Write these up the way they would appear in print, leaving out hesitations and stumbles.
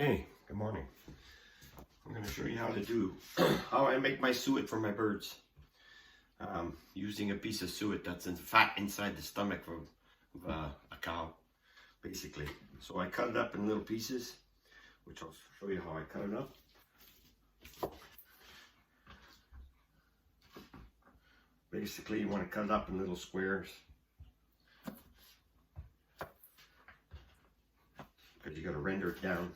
Okay, good morning. I'm going to show you how to do, how I make my suet for my birds. Using a piece of suet that's in fat inside the stomach of a cow, basically. So I cut it up in little pieces, which I'll show you how I cut it up. Basically, you want to cut it up in little squares, because you got to render it down.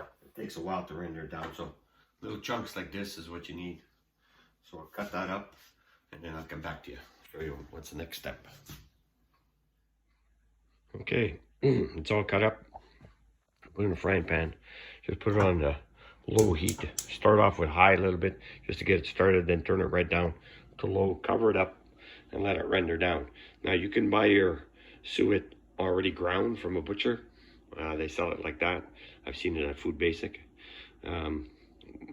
It takes a while to render it down, so little chunks like this is what you need. So I'll cut that up, and then I'll come back to you, show you what's the next step. Okay, it's all cut up. Put it in a frying pan. Just put it on the low heat. Start off with high a little bit, just to get it started, then turn it right down to low. Cover it up and let it render down. Now you can buy your suet already ground from a butcher. They sell it like that. I've seen it at Food Basic.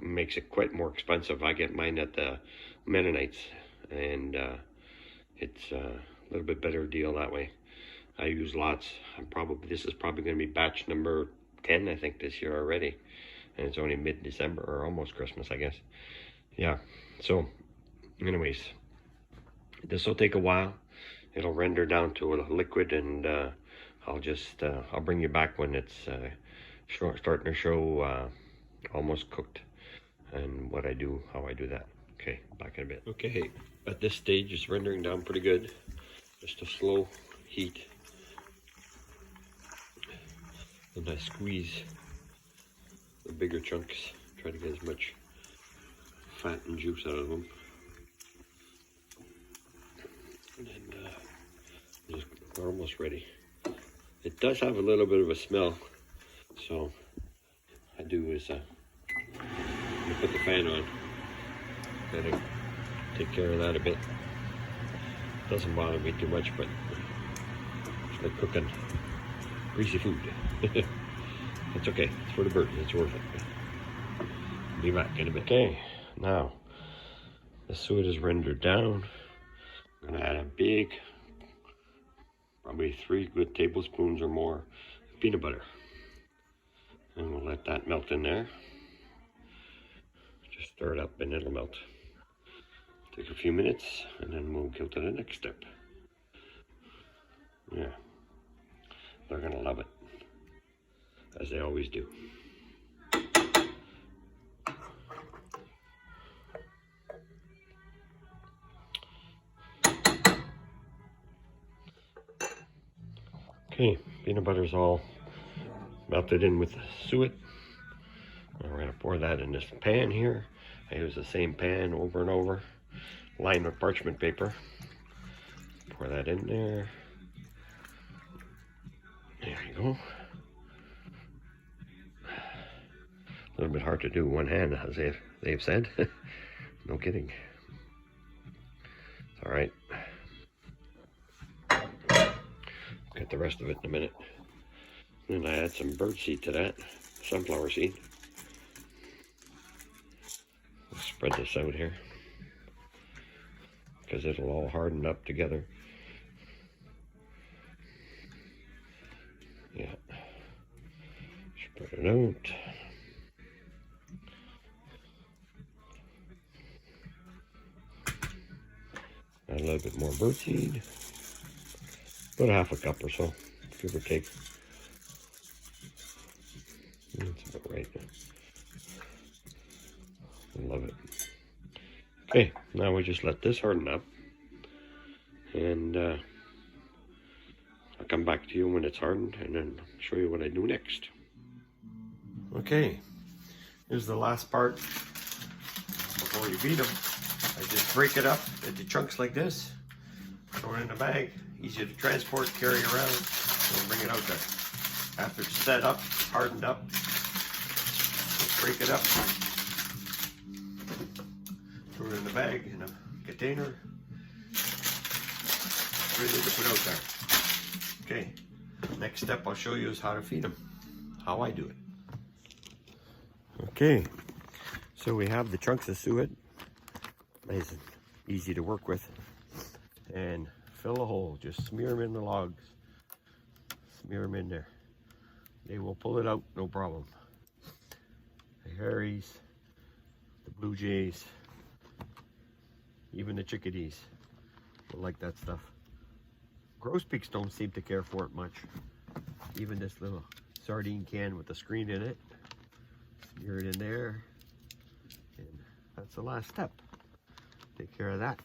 Makes it quite more expensive. I get mine at the Mennonites, and it's a little bit better deal that way. I use lots. This is probably going to be batch number 10, I think, this year already, and it's only mid-December, or almost Christmas, I guess. Yeah. So, anyways, this will take a while. It'll render down to a liquid, and I'll bring you back when it's starting to show almost cooked, and how I do that. Okay, back in a bit. Okay, at this stage it's rendering down pretty good. Just a slow heat, and I squeeze the bigger chunks, try to get as much fat and juice out of them, and then we're almost ready. It does have a little bit of a smell, so I do is put the fan on. Gotta take care of that a bit. Doesn't bother me too much, but it's like cooking greasy food. It's okay. It's for the birds. It's worth it. Be back in a bit. Okay, now the suet is rendered down. I'm gonna add a big, probably 3 good tablespoons or more of peanut butter, and we'll let that melt in there. Just stir it up and it'll melt. Take a few minutes, and then we'll go to the next step. Yeah, they're gonna love it, as they always do. Okay, peanut butter's all melted in with the suet. We're gonna pour that in this pan here. I use the same pan over and over, lined with parchment paper. Pour that in there. There you go. A little bit hard to do one hand, as they've said. No kidding. It's all right. Get the rest of it in a minute. Then I add some birdseed to that, sunflower seed. Let's spread this out here, because it'll all harden up together. Yeah. Spread it out. Add a little bit more birdseed. About a half a cup or so, give or take. That's about right. I love it. Okay, now we just let this harden up, and I'll come back to you when it's hardened, and then show you what I do next. Okay, here's the last part before you feed them. I just break it up into chunks like this, throw it in a bag, easy to transport, carry around, and bring it out there. After it's set up, hardened up, just break it up, throw it in the bag, in a container, ready to put out there. Okay, next step I'll show you is how to feed them, how I do it. Okay, so we have the chunks of suet, nice and easy to work with, and fill a hole, just smear them in the logs, smear them in there. they will pull it out, no problem. The Harries, the Blue Jays, even the chickadees will like that stuff. Grosbeaks don't seem to care for it much. Even this little sardine can with the screen in it, smear it in there, and that's the last step. Take care of that.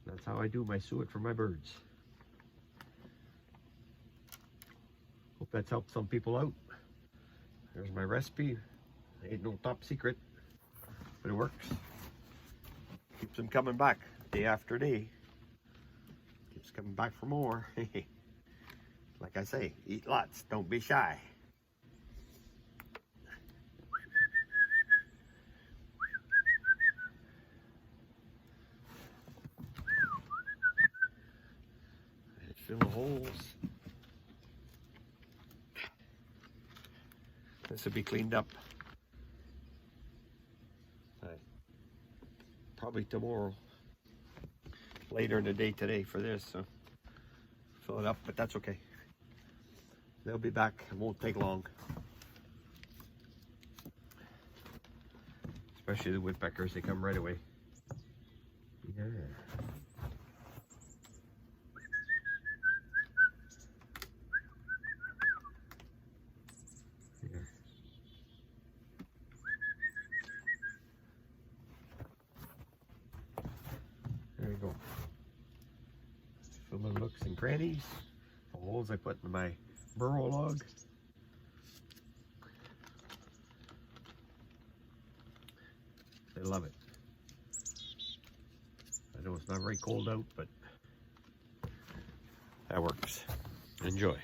That's how I do my suet for my birds. Hope that's helped some people out. There's my recipe. Ain't no top secret, but it works. Keeps them coming back day after day. Keeps coming back for more. Like I say, eat lots, don't be shy. Fill the holes. This will be cleaned up probably tomorrow, later in the day today for this, so fill it up, but that's okay. They'll be back. It won't take long. Especially the woodpeckers, they come right away. Yeah. There you go. Fill the nooks and crannies. The holes I put in my burrow log. They love it. I know it's not very cold out, but that works. Enjoy.